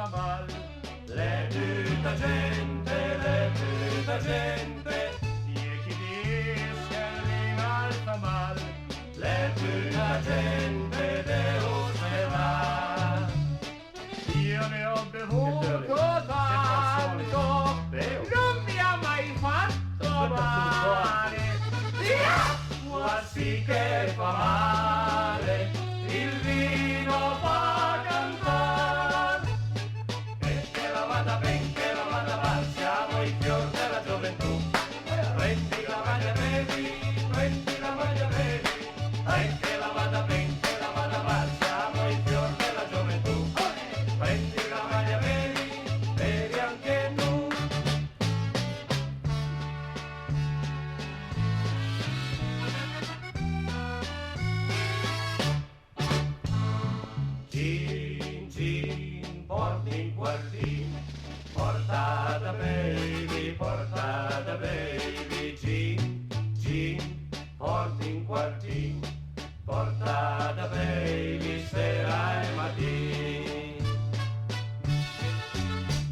mal. Le tutta gente, e chi dice in alta mal, le tutta gente deo se va. Io ne ho bevuto tanto, non mi ha mai fatto male. L'acqua sì che fa male, il vino fa cantare. E che la vada ben, che la vada mal, siamo i fior della gioventù. Prendi la maglia bevi, prendi la maglia bevi. E che la vada ben, che la vada mal, siamo i fior della gioventù. Prendi la maglia bevi, bevi anche tu. Gin, gin, porti in quartin, portata baby, gin, gin, porti in quartin, portata baby, sera e mattin.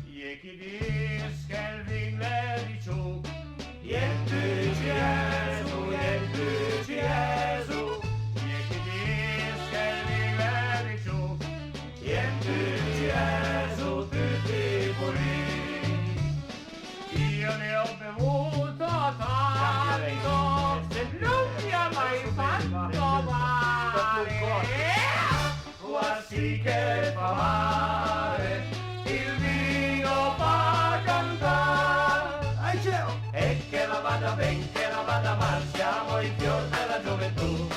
E chi dice che il vin è di ciù, niente Gesù, niente Gesù. E chi dice che il vin è di ciù, niente Gesù, tutti puliti. Io ne ho bevuto tanto, non mi ha mai fatto male. Quasi che fa male, il vino fa cantare. E che la vada ben, che la vada mal, siamo il fior della gioventù.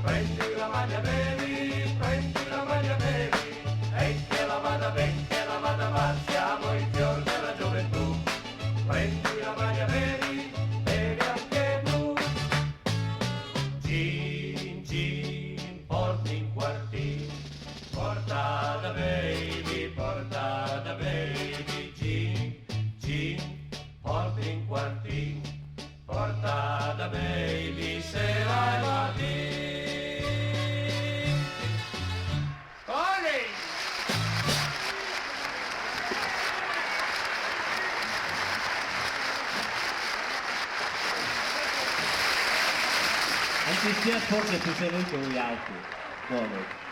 Prendi la maglia bevi, prendi la maglia bevi. E che la vada ben, che la vada mal, siamo il fior della gioventù. Prendi la maglia bevi, bevi anche tu. Gin, gin, porti in quartin, portata baby, gin, gin, porti in quartin, portata baby, sera e mattin. Olè! Anche se forse più venuto gli altri. Buono.